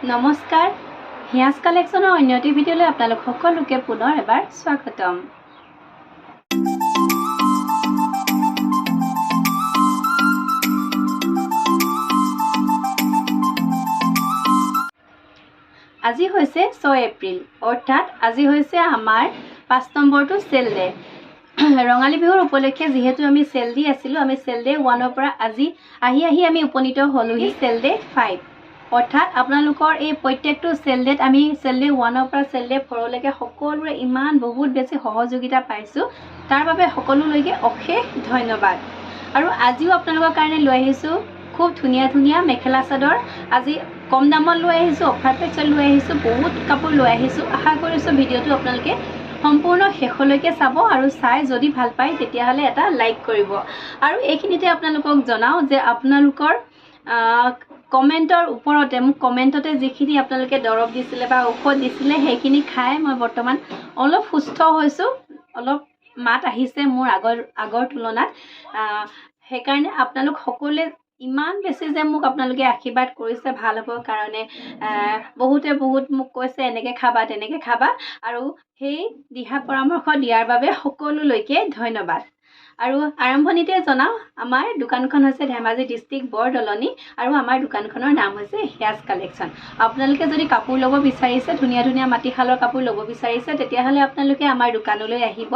নমস্কাৰ হিয়াজ কালেকশ্যনৰ অন্য এটি ভিডিঅ'লৈ আপোনালোক সকলোকে পুনৰ এবাৰ স্বাগতম। আজি হৈছে 6 এপ্ৰিল, অৰ্থাৎ আজি হৈছে আমাৰ 5 নম্বৰটো চেল ডে। ৰঙালী বিহুৰ উপলক্ষে যিহেতু আমি চেল দি আছিলোঁ, আমি চেল ডে 1ৰ পৰা আজি আহি আমি উপনীত হ'লোহি চেল ডে 5। অৰ্থাৎ আপোনালোকৰ এই প্ৰত্যেকটো চেল ডেত আমি চেল ডে 1ৰ পৰা চেল ডে 4লৈকে সকলোৰে ইমান বহুত বেছি সহযোগিতা পাইছোঁ, তাৰ বাবে সকলোলৈকে অশেষ ধন্যবাদ। আৰু আজিও আপোনালোকৰ কাৰণে লৈ আহিছোঁ খুব ধুনীয়া ধুনীয়া মেখেলা চাদৰ। আজি কম দামত লৈ আহিছোঁ, অফাৰ প্ৰাইচত লৈ আহিছোঁ, বহুত কাপোৰ লৈ আহিছোঁ। আশা কৰিছোঁ ভিডিঅ'টো আপোনালোকে সম্পূৰ্ণ শেষলৈকে চাব আৰু চাই যদি ভাল পায় তেতিয়াহ'লে এটা লাইক কৰিব। আৰু এইখিনিতে আপোনালোকক জনাওঁ যে আপোনালোকৰ কমেণ্টৰ ওপৰতে মোক কমেণ্টতে যিখিনি আপোনালোকে দৰৱ দিছিলে বা ঔষধ দিছিলে সেইখিনি খাই মই বৰ্তমান অলপ সুস্থ হৈছোঁ, অলপ মাত আহিছে মোৰ আগৰ তুলনাত। সেইকাৰণে আপোনালোক সকলোৱে ইমান বেছি যে মোক আপোনালোকে আশীৰ্বাদ কৰিছে ভাল হ'বৰ কাৰণে। বহুত মোক কৈছে এনেকৈ খাবা তেনেকৈ খাবা, আৰু সেই দিহা পৰামৰ্শ দিয়াৰ বাবে সকলোলৈকে ধন্যবাদ। আৰু আৰম্ভণিতে জনাওঁ, আমাৰ দোকানখন হৈছে ধেমাজি ডিষ্ট্ৰিক্ট বৰদলনি, আৰু আমাৰ দোকানখনৰ নাম হৈছে হিয়াজ কালেকশ্যন। আপোনালোকে যদি কাপোৰ ল'ব বিচাৰিছে, ধুনীয়া ধুনীয়া মাটিশালৰ কাপোৰ ল'ব বিচাৰিছে, তেতিয়াহ'লে আপোনালোকে আমাৰ দোকানলৈ আহিব।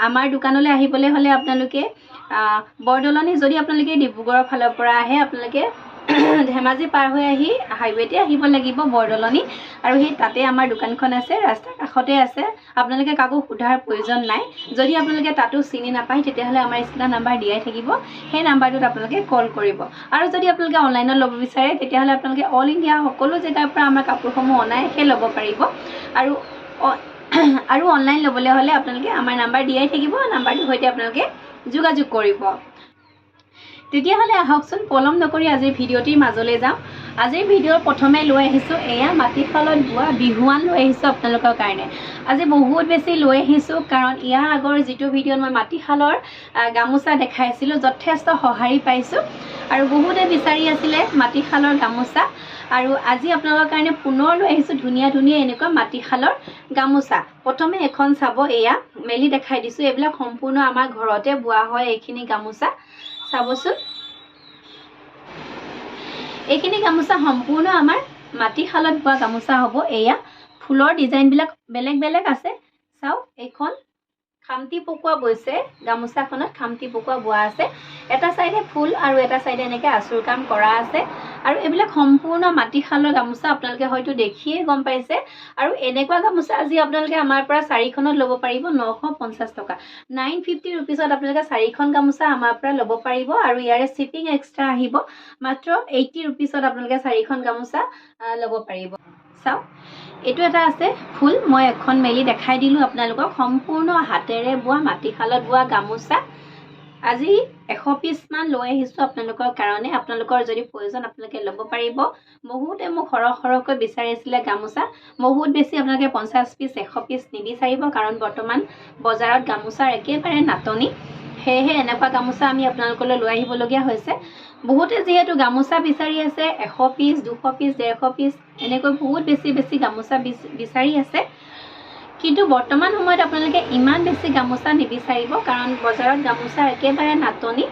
আমাৰ দোকানলৈ আহিবলৈ হ'লে আপোনালোকে বৰদলনি, যদি আপোনালোকে ডিব্ৰুগড়ৰ ফালৰ পৰা আহে আপোনালোকে ধেমাজি পাৰ হৈ আহি হাইৱেতে আহিব লাগিব বৰদলনি, আৰু সেই তাতে আমাৰ দোকানখন আছে, ৰাস্তাৰ কাষতে আছে। আপোনালোকে কাকো সোধাৰ প্ৰয়োজন নাই। যদি আপোনালোকে তাতো চিনি নাপায় তেতিয়াহ'লে আমাৰ স্ক্ৰীণৰ নাম্বাৰ দিয়াই থাকিব, সেই নাম্বাৰটোত আপোনালোকে কল কৰিব। আৰু যদি আপোনালোকে অনলাইনত ল'ব বিচাৰে তেতিয়াহ'লে আপোনালোকে অল ইণ্ডিয়া সকলো জেগাৰ পৰা আমাৰ কাপোৰসমূহ অনায়াসে ল'ব পাৰিব। আৰু অনলাইন ল'বলৈ হ'লে আপোনালোকে আমাৰ নাম্বাৰ দিয়াই থাকিব, নাম্বাৰটোৰ সৈতে আপোনালোকে যোগাযোগ কৰিব। তেতিয়াহ'লে আহকচোন পলম নকৰি আজিৰ ভিডিঅ'টিৰ মাজলৈ যাওঁ। আজিৰ ভিডিঅ'ৰ প্ৰথমে লৈ আহিছোঁ এয়া মাটিশালত বোৱা বিহুৱান লৈ আহিছোঁ আপোনালোকৰ কাৰণে। আজি বহুত বেছি লৈ আহিছোঁ কাৰণ ইয়াৰ আগৰ যিটো ভিডিঅ'ত মই মাটিশালৰ গামোচা দেখাইছিলোঁ যথেষ্ট সঁহাৰি পাইছোঁ, আৰু বহুতে বিচাৰি আছিলে মাটিশালৰ গামোচা। আৰু আজি আপোনালোকৰ কাৰণে পুনৰ লৈ আহিছোঁ ধুনীয়া ধুনীয়া এনেকুৱা মাটিশালৰ গামোচা। প্ৰথমে এখন চাব, এয়া মেলি দেখাই দিছোঁ, এইবিলাক সম্পূৰ্ণ আমাৰ ঘৰতে বোৱা হয় এইখিনি গামোচা। চাবচোন, এইখিনি গামোচা সম্পূৰ্ণ আমাৰ মাটিশালত বোৱা গামোচা হ'ব। এয়া ফুলৰ ডিজাইনবিলাক বেলেগ বেলেগ আছে। চাওক, এইখন খামতি পকোৱা বৈছে, গামোচাখনত খামতি পকোৱা বোৱা আছে। এটা চাইডে ফুল আৰু এটা চাইডে এনেকৈ আঁচুৰ কাম কৰা আছে। আৰু এইবিলাক সম্পূৰ্ণ মাটিশালৰ গামোচা, আপোনালোকে হয়তো দেখিয়ে গম পাইছে। আৰু এনেকুৱা গামোচা আজি আপোনালোকে আমাৰ পৰা 4খনত ল'ব পাৰিব 950 টকা। 950 ৰুপিজত আপোনালোকে 4খন গামোচা আমাৰ পৰা ল'ব পাৰিব, আৰু ইয়াৰে শ্বিপিং এক্সট্ৰা আহিব। মাত্ৰ 80 ৰুপিজত আপোনালোকে 4খন গামোচা ল'ব পাৰিব। চাওক, এইটো এটা আছে ফুল, মই এখন মেলি দেখাই দিলোঁ আপোনালোকক। সম্পূৰ্ণ হাতেৰে বোৱা মাটিশালত বোৱা গামোচা। আজি 100 পিচমান লৈ আহিছোঁ আপোনালোকৰ কাৰণে। আপোনালোকৰ যদি প্ৰয়োজন আপোনালোকে ল'ব পাৰিব। বহুতে মোক সৰহকৈ বিচাৰিছিলে গামোচা। বহুত বেছি আপোনালোকে 50 পিচ 100 পিচ নিবিচাৰিব, কাৰণ বৰ্তমান বজাৰত গামোচাৰ একেবাৰে নাটনি। সেয়েহে এনেকুৱা গামোচা আমি আপোনালোকলৈ লৈ আহিবলগীয়া হৈছে। বহুতে যিহেতু গামোচা বিচাৰি আছে 100 পিচ 200 পিচ 150 পিচ এনেকৈ বহুত বেছি গামোচা বিচাৰি আছে। কিন্তু বৰ্তমান সময়ত আপোনালোকে ইমান বেছি গামোচা নিবিচাৰিব, কাৰণ বজাৰত গামোচা একেবাৰে নাটনি।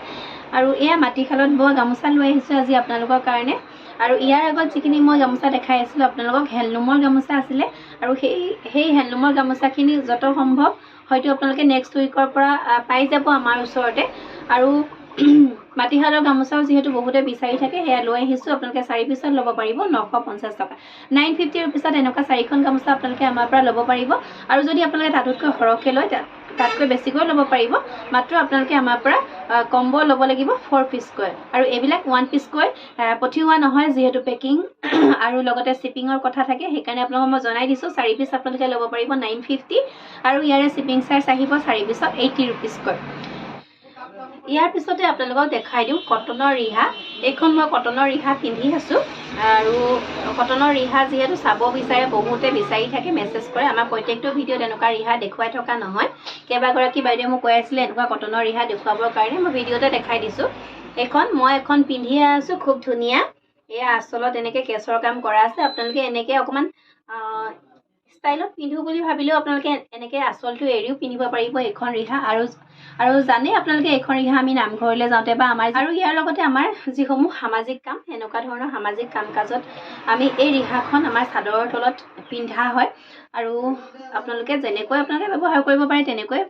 আৰু এয়া মাটিশালত বোৱা গামোচা লৈ আহিছোঁ আজি আপোনালোকৰ কাৰণে। আৰু ইয়াৰ আগত যিখিনি মই গামোচা দেখাই আছিলোঁ আপোনালোকক হেণ্ডলুমৰ গামোচা আছিলে, আৰু সেই হেণ্ডলুমৰ গামোচাখিনি যত সম্ভৱ হয়তো আপোনালোকে নেক্সট উইকৰ পৰা পাই যাব আমাৰ ওচৰতে। আৰু মাটিশালৰ গামোচাও যিহেতু বহুতে বিচাৰি থাকে, সেয়া লৈ আহিছোঁ। আপোনালোকে 4 পিচত ল'ব পাৰিব 950 টকা। 950 ৰুপিজত এনেকুৱা 4খন গামোচা আপোনালোকে আমাৰ পৰা ল'ব পাৰিব। আৰু যদি আপোনালোকে তাতোতকৈ সৰহকৈ লয় তাতকৈ বেছিকৈ ল'ব পাৰিব। মাত্ৰ আপোনালোকে আমাৰ পৰা কম্ব ল'ব লাগিব 4 পিচকৈ। আৰু এইবিলাক 1 পিচকৈ পঠিওৱা নহয়, যিহেতু পেকিং আৰু লগতে শ্বিপিঙৰ কথা থাকে। সেইকাৰণে আপোনালোকক মই জনাই দিছোঁ 4 পিচ আপোনালোকে ল'ব পাৰিব 950, আৰু ইয়াৰে শ্বিপিং চাৰ্জ আহিব 4 পিচত 80 ৰুপিচকৈ। ইয়াৰ পিছতে আপোনালোকক দেখাই দিওঁ কটনৰ ৰিহা। এইখন মই কটনৰ ৰিহা পিন্ধি আছোঁ, আৰু কটনৰ ৰিহা যিহেতু চাব বিচাৰে, বহুতে বিচাৰি থাকে, মেছেজ কৰে। আমাৰ প্ৰত্যেকটো ভিডিঅ'ত এনেকুৱা ৰিহা দেখুৱাই থকা নহয়। কেইবাগৰাকী বাইদেৱে মোক কৈ আছিলে এনেকুৱা কটনৰ ৰিহা দেখুৱাবৰ কাৰণে, মই ভিডিঅ'তে দেখাই দিছোঁ। মই এখন পিন্ধি আছোঁ, খুব ধুনীয়া এয়া আচলত এনেকৈ কেছৰ কাম কৰা আছে। আপোনালোকে এনেকৈ অকণমান ষ্টাইলত পিন্ধো বুলি ভাবিলেও আপোনালোকে এনেকৈ আচলটো এৰিও পিন্ধিব পাৰিব এইখন ৰিহা। আৰু জানে আপোনালোকে এইখন ৰিহা আমি নামঘৰলৈ যাওঁতে বা আমাৰ আৰু ইয়াৰ লগতে আমাৰ যিসমূহ সামাজিক কাম, এনেকুৱা ধৰণৰ সামাজিক কাম কাজত আমি এই ৰিহাখন আমাৰ চাদৰৰ তলত পিন্ধা হয়। আৰু আপোনালোকে যেনেকৈ আপোনালোকে ব্যৱহাৰ কৰিব পাৰে তেনেকৈ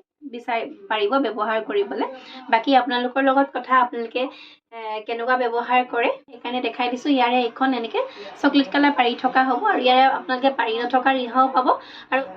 পাৰিব ব্যৱহাৰ কৰিবলৈ। বাকী আপোনালোকৰ লগত কথা, আপোনালোকে কেনেকুৱা ব্যৱহাৰ কৰে সেইকাৰণে দেখাই দিছোঁ। ইয়াৰে এইখন এনেকৈ চকলেট কালাৰ পাৰি থকা হ'ব আৰু ইয়াৰে আপোনালোকে পাৰি নথকা ৰিহাও পাব।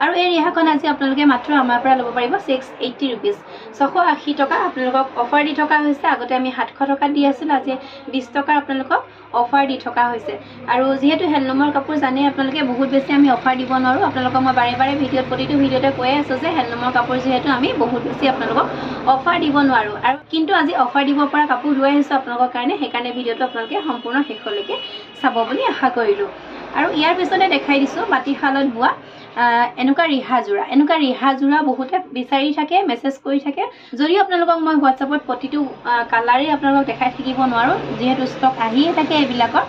আৰু এই ৰিহাখন আজি আপোনালোকে মাত্ৰ আমাৰ পৰা ল'ব পাৰিব 680 ৰুপিজ, 680 টকা আপোনালোকক অফাৰ দি থকা হৈছে। আগতে আমি 700 টকাত দি আছিলোঁ, আজি 20 টকাৰ আপোনালোকক অফাৰ দি থকা হৈছে। আৰু যিহেতু হেণ্ডলুমৰ কাপোৰ জানেই আপোনালোকে, বহুত বেছি আমি অফাৰ দিব নোৱাৰোঁ। আপোনালোকক মই বাৰে বাৰে প্ৰতিটো ভিডিঅ'তে কৈ আছোঁ যে হেণ্ডলুমৰ কাপোৰ যিহেতু আমি বহুত বেছি আপোনালোকক অফাৰ দিব নোৱাৰোঁ। আৰু কিন্তু আজি অফাৰ দিব পৰা কাপোৰ লৈ আহিছোঁ আপোনালোকৰ কাৰণে, সেইকাৰণে ভিডিঅ'টো আপোনালোকে সম্পূৰ্ণ শেষলৈকে চাব বুলি আশা কৰিলোঁ। আৰু ইয়াৰ পিছতে দেখাই দিছোঁ মাটিশালত বোৱা এনেকুৱা ৰিহা যোৰা বহুতে বিচাৰি থাকে, মেছেজ কৰি থাকে। যদিও আপোনালোকক মই হোৱাটছআপত প্ৰতিটো কালাৰেই আপোনালোকক দেখাই থাকিব নোৱাৰোঁ, যিহেতু ষ্টক আহিয়ে থাকে এইবিলাকৰ।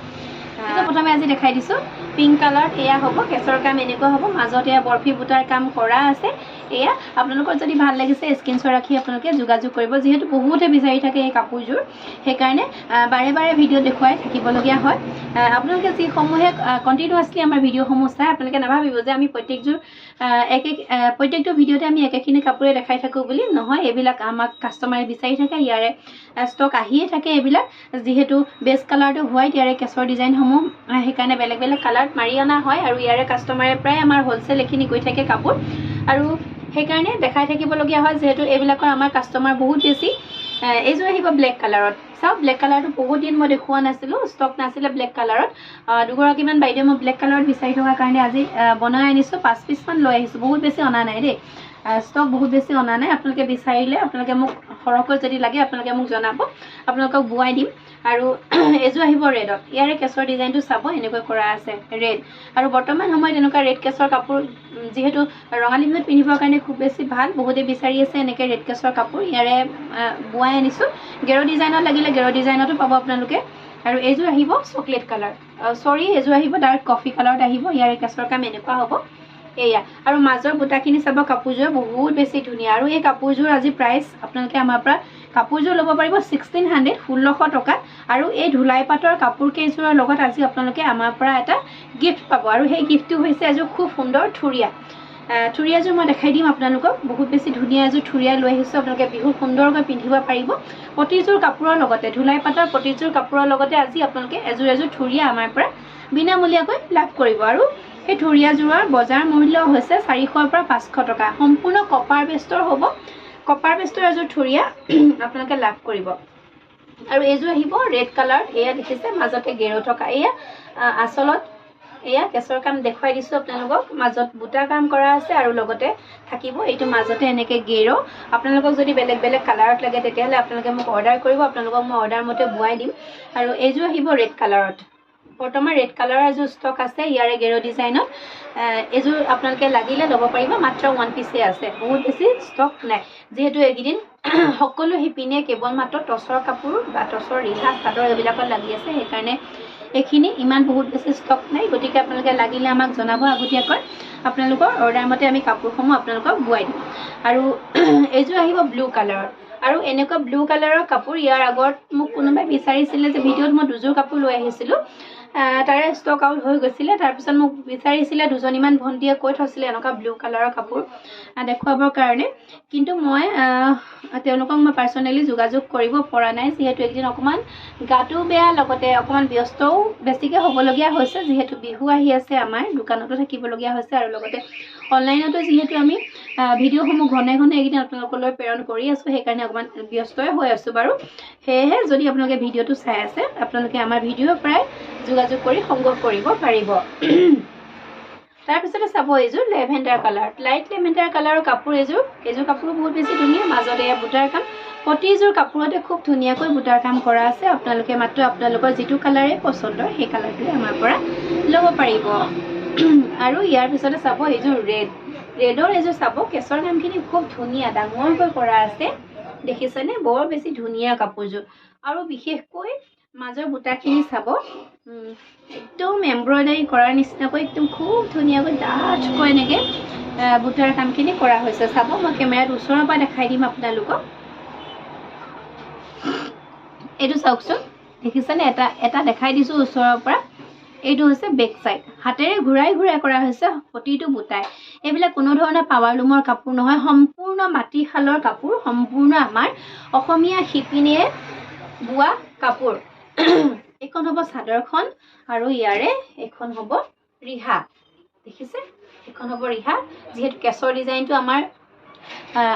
প্ৰথমে আজি দেখাই দিছোঁ পিংক কালাৰ। এয়া হ'ব কেছৰ কাম, এনেকুৱা হ'ব। মাজত এয়া বৰফি বুটাৰ কাম কৰা আছে। এয়া আপোনালোকৰ যদি ভাল লাগিছে স্ক্ৰীনশ্বট ৰাখি আপোনালোকে যোগাযোগ কৰিব। যিহেতু বহুতে বিচাৰি থাকে এই কাপোৰযোৰ, সেইকাৰণে বাৰে বাৰে ভিডিঅ' দেখুৱাই থাকিবলগীয়া হয়। আপোনালোকে যিসমূহে কণ্টিনিউৱাছলি আমাৰ ভিডিঅ'সমূহ চাই, আপোনালোকে নাভাবিব যে আমি প্ৰত্যেকটো ভিডিঅ'তে আমি একেখিনি কাপোৰে দেখাই থাকোঁ বুলি। নহয়, এইবিলাক আমাক কাষ্টমাৰে বিচাৰি থাকে, ইয়াৰে ষ্টক আহিয়ে থাকে এইবিলাক। যিহেতু বেষ্ট কালাৰটো হোৱাইট, ইয়াৰে কেছৰ ডিজাইনসমূহ সেইকাৰণে বেলেগ বেলেগ কালাৰত মাৰি অনা হয়। আৰু ইয়াৰে কাষ্টমাৰে প্ৰায় আমাৰ হ'লচেল এইখিনি গৈ থাকে কাপোৰ, আৰু সেইকাৰণে দেখাই থাকিবলগীয়া হয়। যিহেতু এইবিলাকৰ আমাৰ কাষ্টমাৰ বহুত বেছি। এইযোৰ আহিব ব্লেক কালাৰত। চাওক, ব্লেক কালাৰটো বহুত দিন মই দেখুওৱা নাছিলোঁ, ষ্টক নাছিলে ব্লেক কালাৰত। দুগৰাকীমান বাইদেৱে মই ব্লেক কালাৰত বিচাৰি থকাৰ কাৰণে আজি বনাই আনিছোঁ। 5 পিচমান লৈ আহিছোঁ, বহুত বেছি অনা নাই দেই, ষ্টক বহুত বেছি অনা নাই। আপোনালোকে বিচাৰিলে আপোনালোকে মোক সৰহকৈ যদি লাগে আপোনালোকে মোক জনাব, আপোনালোকক বোৱাই দিম। আৰু এইযোৰ আহিব ৰেডত। ইয়াৰে কেছৰ ডিজাইনটো চাব, এনেকৈ কৰা আছে ৰেড। আৰু বৰ্তমান সময়ত এনেকুৱা ৰেড কেছৰ কাপোৰ যিহেতু ৰঙালী বিহুত পিন্ধিবৰ কাৰণে খুব বেছি ভাল, বহুতে বিচাৰি আছে এনেকৈ ৰেড কেছৰ কাপোৰ। ইয়াৰে বোৱাই আনিছোঁ। গেৰ ডিজাইনত লাগিলে গেৰ ডিজাইনতো পাব আপোনালোকে। আৰু এইযোৰ আহিব চকলেট কালাৰ, এইযোৰ আহিব ডাৰ্ক কফি কালাৰত আহিব। ইয়াৰে কেছৰ কাম এনেকুৱা হ'ব। এয়া আৰু মাজৰ বুটাখিনি চাব, কাপোৰযোৰ বহুত বেছি ধুনীয়া। আৰু এই কাপোৰযোৰ আজি প্ৰাইচ আপোনালোকে আমাৰ পৰা কাপোৰযোৰ ল'ব পাৰিব 1600, 1600 টকাত। আৰু এই ধুলাই পাটৰ কাপোৰ কেইযোৰৰ লগত আজি আপোনালোকে আমাৰ পৰা এটা গিফ্ট পাব। আৰু সেই গিফ্টটো হৈছে এযোৰ খুব সুন্দৰ থুৰীয়াযোৰ মই দেখাই দিম আপোনালোকক। বহুত বেছি ধুনীয়া এযোৰ থুৰীয়া লৈ আহিছোঁ, আপোনালোকে বিহুত সুন্দৰকৈ পিন্ধিব পাৰিব। প্ৰতিযোৰ কাপোৰৰ লগতে, ধুলাই পাটৰ প্ৰতিযোৰ কাপোৰৰ লগতে আজি আপোনালোকে এযোৰ থুৰীয়া আমাৰ পৰা বিনামূলীয়াকৈ লাভ কৰিব। আৰু সেই থুৰীয়াযোৰৰ বজাৰ মূল্য হৈছে 400 পৰা 500 টকা। সম্পূৰ্ণ কপাৰ বেষ্টৰ হ'ব। কপাৰ বেষ্টৰ এযোৰ থুৰীয়া আপোনালোকে লাভ কৰিব। আৰু এইযোৰ আহিব ৰেড কালাৰ। এয়া দেখিছে মাজতে গেৰ থকা, এয়া আচলত এয়া কেছৰ কাম দেখুৱাই দিছোঁ আপোনালোকক। মাজত বুটা কাম কৰা আছে আৰু লগতে থাকিব এইটো মাজতে এনেকৈ গেৰ। আপোনালোকক যদি বেলেগ বেলেগ কালাৰত লাগে তেতিয়াহ'লে আপোনালোকে মোক অৰ্ডাৰ কৰিব, আপোনালোকক মই অৰ্ডাৰ মতে বোৱাই দিম। আৰু এইযোৰ আহিব ৰেড কালাৰত। বৰ্তমান ৰেড কালাৰৰ এযোৰ ষ্টক আছে, ইয়াৰে গেৰ ডিজাইনত। এইযোৰ আপোনালোকে লাগিলে ল'ব পাৰিব, মাত্ৰ 1 পিচে আছে, বহুত বেছি ষ্টক নাই। যিহেতু এইকেইদিন সকলো শিপিনে কেৱল মাত্ৰ টচৰ কাপোৰ বা টচৰ ৰিহা চাদৰ এইবিলাকত লাগি আছে, সেইকাৰণে এইখিনি ইমান বহুত বেছি ষ্টক নাই। গতিকে আপোনালোকে লাগিলে আমাক জনাব আগতীয়াকৈ, আপোনালোকৰ অৰ্ডাৰ মতে আমি কাপোৰসমূহ আপোনালোকক বোৱাই দিম। আৰু এইযোৰ আহিব ব্লু কালাৰত। আৰু এনেকুৱা ব্লু কালাৰৰ কাপোৰ ইয়াৰ আগত মোক কোনোবাই বিচাৰিছিলে যে ভিডিঅ'ত মই দুযোৰ কাপোৰ লৈ আহিছিলোঁ, তাৰে ষ্টক আউট হৈ গৈছিলে। তাৰপিছত মোক বিচাৰিছিলে, দুজনীমান ভণ্টিয়ে কৈ থৈছিলে এনেকুৱা ব্লু কালাৰৰ কাপোৰ দেখুৱাবৰ কাৰণে, কিন্তু মই তেওঁলোকক মই পাৰ্চনেলি যোগাযোগ কৰিব পৰা নাই। যিহেতু একদিন অকণমান গাটো বেয়া, লগতে অকণমান ব্যস্তও বেছিকৈ হ'বলগীয়া হৈছে। যিহেতু বিহু আহি আছে, আমাৰ দোকানতো থাকিবলগীয়া হৈছে। আৰু লগতে অনলাইনতো যিহেতু আমি ভিডিঅ'সমূহ ঘনে ঘনে এইকেইদিন আপোনালোকলৈ প্ৰেৰণ কৰি আছোঁ, সেইকাৰণে অকণমান ব্যস্তই হৈ আছোঁ বাৰু। সেয়েহে যদি আপোনালোকে ভিডিঅ'টো চাই আছে, আপোনালোকে আমাৰ ভিডিঅ'ৰ পৰাই যোগাযোগ কৰি সংগ্ৰহ কৰিব পাৰিব। তাৰপিছতে চাব এইযোৰ লেভেণ্ডাৰ কালাৰ, লাইট লেভেণ্ডাৰ কালাৰৰ কাপোৰ। এইযোৰ কাপোৰো বহুত বেছি ধুনীয়া। মাজতে এয়া বুটাৰ কাম, প্ৰতিযোৰ কাপোৰতে খুব ধুনীয়াকৈ বুটাৰ কাম কৰা আছে। আপোনালোকে মাত্ৰ আপোনালোকৰ যিটো কালাৰে পচন্দৰ সেই কালাৰটোৱে আমাৰ পৰা ল'ব পাৰিব। আৰু ইয়াৰ পিছতে চাব এইযোৰ ৰেডৰ এইযোৰ চাব, কেছৰ কামখিনি খুব ধুনীয়া, ডাঙৰকৈ কৰা আছে, দেখিছেনে? বৰ বেছি ধুনীয়া কাপোৰযোৰ। আৰু বিশেষকৈ মাজৰ বুটাখিনি চাব একদম এমব্ৰইডাৰী কৰাৰ নিচিনাকৈ একদম খুব ধুনীয়াকৈ ডাঠকৈ এনেকৈ বুটাৰ কামখিনি কৰা হৈছে চাব মই কেমেৰাত ওচৰৰ পৰা দেখাই দিম আপোনালোকক এইটো চাওকচোন দেখিছেনে এটা দেখাই দিছোঁ ওচৰৰ পৰা এইটো হৈছে বেক সাইড হাতেৰে ঘূৰাই ঘূৰাই কৰা হৈছে প্ৰতিটো বুটাই এইবিলাক কোনো ধৰণৰ পাৱাৰ লুমৰ কাপোৰ নহয় সম্পূৰ্ণ মাটিশালৰ কাপোৰ সম্পূৰ্ণ আমাৰ অসমীয়া শিপিনীয়ে বোৱা কাপোৰ এইখন হ'ব চাদৰখন আৰু ইয়াৰে এইখন হ'ব ৰিহা দেখিছে এইখন হ'ব ৰিহা যিহেতু কেছৰ ডিজাইনটো আমাৰ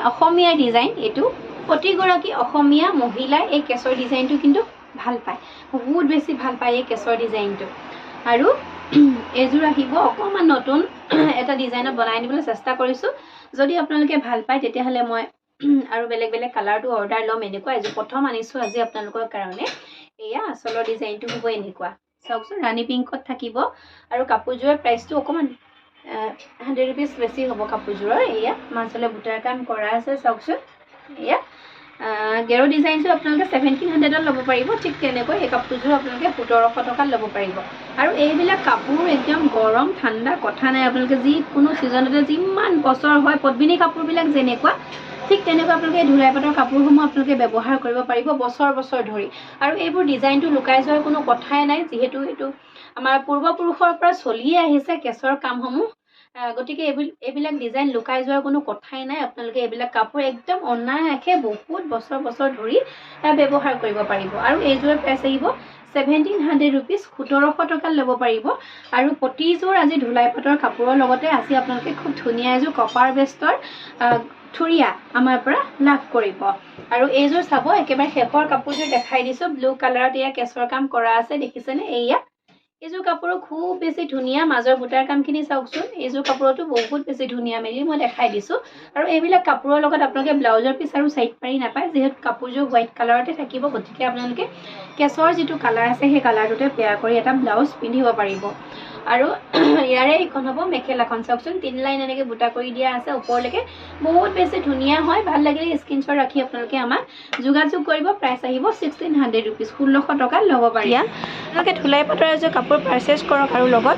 অসমীয়া ডিজাইন এইটো প্ৰতিগৰাকী অসমীয়া মহিলাই এই কেছৰ ডিজাইনটো কিন্তু ভাল পায় বহুত বেছি ভাল পায় এই কেছৰ ডিজাইনটো আৰু এযোৰ আহিব অকণমান নতুন এটা ডিজাইনত বনাই আনিবলৈ চেষ্টা কৰিছোঁ যদি আপোনালোকে ভাল পায় তেতিয়াহ'লে মই আৰু বেলেগ বেলেগ কালাৰটো অৰ্ডাৰ ল'ম এনেকুৱা এযোৰ প্ৰথম আনিছোঁ আজি আপোনালোকৰ কাৰণে এয়া আচলৰ ডিজাইনটো হ'ব এনেকুৱা চাওকচোন ৰাণী পিংকত থাকিব আৰু কাপোৰযোৰৰ প্ৰাইচটো অকণমান 100 rupees বেছি হ'ব কাপোৰযোৰৰ এয়া মাজলৈ বুটাৰ কাম কৰা আছে চাওকচোন এয়া গেৰো ডিজাইনটো আপোনালোকে 1700ত ল'ব পাৰিব ঠিক তেনেকৈ এই কাপোৰযোৰ আপোনালোকে 1700 টকাত ল'ব পাৰিব আৰু এইবিলাক কাপোৰ একদম গৰম ঠাণ্ডা কথা নাই আপোনালোকে যিকোনো ছিজনতে যিমান বছৰ হয় পদ্মিনী কাপোৰবিলাক যেনেকুৱা ঠিক তেনেকুৱা আপোনালোকে ধুলাই পাতৰ কাপোৰসমূহ আপোনালোকে ব্যৱহাৰ কৰিব পাৰিব বছৰ বছৰ ধৰি আৰু এইবোৰ ডিজাইনটো লুকাই যোৱাৰ কোনো কথাই নাই যিহেতু এইটো আমাৰ পূৰ্বপুৰুষৰ পৰা চলিয়ে আহিছে কেছৰ কামসমূহ গতিকে এইবিলাক ডিজাইন লুকাই যোৱাৰ কোনো কথাই নাই আপোনালোকে এইবিলাক কাপোৰ একদম অনায়াসে বহুত বছৰ বছৰ ধৰি ব্যৱহাৰ কৰিব পাৰিব আৰু এইযোৰৰ প্ৰাইচ আহিব 1700 rupees 1700 টকাত ল'ব পাৰিব আৰু প্ৰতিযোৰ আজি ধুলাই পাতৰ কাপোৰৰ লগতে আজি আপোনালোকে খুব ধুনীয়া এযোৰ কপাৰ বেষ্টৰ থুৰিয়া আমাৰ পৰা লাভ কৰিব আৰু এইযোৰ চাব একেবাৰে শেষৰ কাপোৰযোৰ দেখাই দিছোঁ ব্লু কালাৰত এয়া কেছৰ কাম কৰা আছে দেখিছেনে এয়া এইযোৰ কাপোৰো খুব বেছি ধুনীয়া মাজৰ বুটাৰ কামখিনি চাওকচোন এইযোৰ কাপোৰতো বহুত বেছি ধুনীয়া মেলি মই দেখাই দিছোঁ আৰু এইবিলাক কাপোৰৰ লগত আপোনালোকে ব্লাউজৰ পিচ আৰু চাইড পাৰি নাপায় যিহেতু কাপোৰযোৰ হোৱাইট কালাৰতে থাকিব গতিকে আপোনালোকে কেছৰ যিটো কালাৰ আছে সেই কালাৰটোতে পেয়াৰ কৰি এটা ব্লাউজ পিন্ধিব পাৰিব আৰু ইয়াৰে এইখন হ'ব মেখেলাখন চাওকচোন 3 লাইন এনেকৈ বুটা কৰি দিয়া আছে ওপৰলৈকে বহুত বেছি ধুনীয়া হয় ভাল লাগিলে স্ক্ৰীনশ্বট ৰাখি আপোনালোকে আমাক যোগাযোগ কৰিব প্ৰাইচ আহিব 1600 rupees 1600 টকাত ল'ব পাৰি আপোনালোকে ধুলাই পাতৰ এযোৰ কাপোৰ পাৰচেছ কৰক আৰু লগত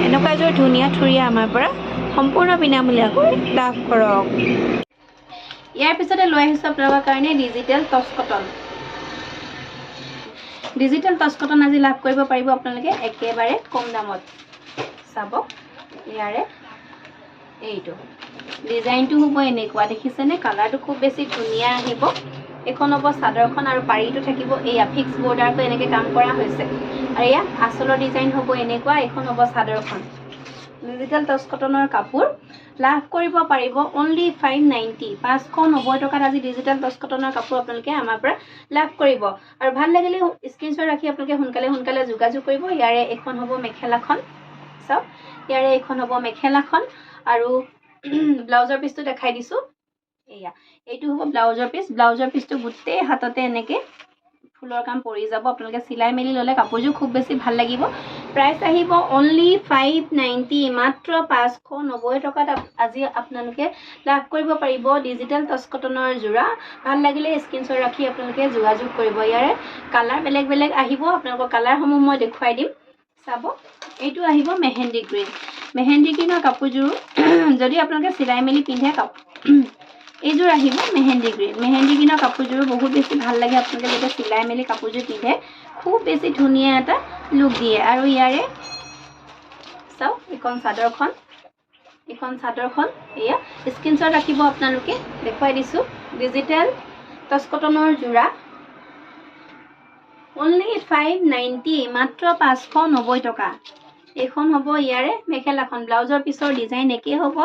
এনেকুৱা এযোৰ ধুনীয়া থুৰিয়া আমাৰ পৰা সম্পূৰ্ণ বিনামূলীয়াকৈ লাভ কৰক ইয়াৰ পিছতে লৈ আহিছোঁ আপোনালোকৰ কাৰণে ডিজিটেল টচ কটন ডিজিটেল টচ কটন আজি লাভ কৰিব পাৰিব আপোনালোকে একেবাৰে কম দামত চাব ইয়াৰে এইটো ডিজাইনটো হ'ব এনেকুৱা দেখিছেনে কালাৰটো খুব বেছি ধুনীয়া আহিব এখন হ'ব চাদৰখন আৰু পাৰীটো থাকিব এয়া ফিক্স বৰ্ডাৰকৈ এনেকৈ কাম কৰা হৈছে আৰু এয়া আচলৰ ডিজাইন হ'ব এনেকুৱা এখন হ'ব চাদৰখন ডিজিটেল টচ কটনৰ কাপোৰ লাভ কৰিব পাৰিব অনলি 590 590 টকাত আজি ডিজিটেল টচ কটনৰ কাপোৰ আপোনালোকে আমাৰ পৰা লাভ কৰিব আৰু ভাল লাগিলে স্ক্ৰীনশ্বট ৰাখি আপোনালোকে সোনকালে যোগাযোগ কৰিব ইয়াৰে এখন হ'ব মেখেলাখন চাওক ইয়াৰে এখন হ'ব মেখেলাখন আৰু ব্লাউজৰ পিচটো দেখাই দিছোঁ এয়া এইটো হ'ব ব্লাউজৰ পিচটো গোটেই হাততে এনেকৈ ফুলৰ কাম পৰি যাব আপোনালোকে চিলাই মেলি ল'লে কাপোৰযোৰ খুব বেছি ভাল লাগিব প্ৰাইচ আহিব অনলি 590 মাত্ৰ 590 টকাত আজি আপোনালোকে লাভ কৰিব পাৰিব ডিজিটেল টচ কটনৰ যোৰা ভাল লাগিলে স্ক্ৰীনশ্বট ৰাখি আপোনালোকে যোগাযোগ কৰিব ইয়াৰে কালাৰ বেলেগ বেলেগ আহিব আপোনালোকৰ কালাৰসমূহ মই দেখুৱাই দিম চাব এইটো আহিব মেহেন্দি গ্ৰীণৰ কাপোৰযোৰ যদি আপোনালোকে চিলাই মেলি পিন্ধে এইযোৰ আহিব মেহেন্দি গ্ৰীণৰ কাপোৰযোৰ বহুত বেছি ভাল লাগে আপোনালোকে যেতিয়া চিলাই মেলি কাপোৰযোৰ পিন্ধে খুব বেছি ধুনীয়া এটা লুক দিয়ে আৰু ইয়াৰে চাওক এইখন চাদৰখন এয়া স্ক্ৰীনশ্বট ৰাখিব আপোনালোকে দেখুৱাই দিছোঁ ডিজিটেল টচ কটনৰ যোৰা অনলি 590 মাত্ৰ 590 টকা এইখন হ'ব ইয়াৰে মেখেলাখন ব্লাউজৰ পিছৰ ডিজাইন একেই হ'ব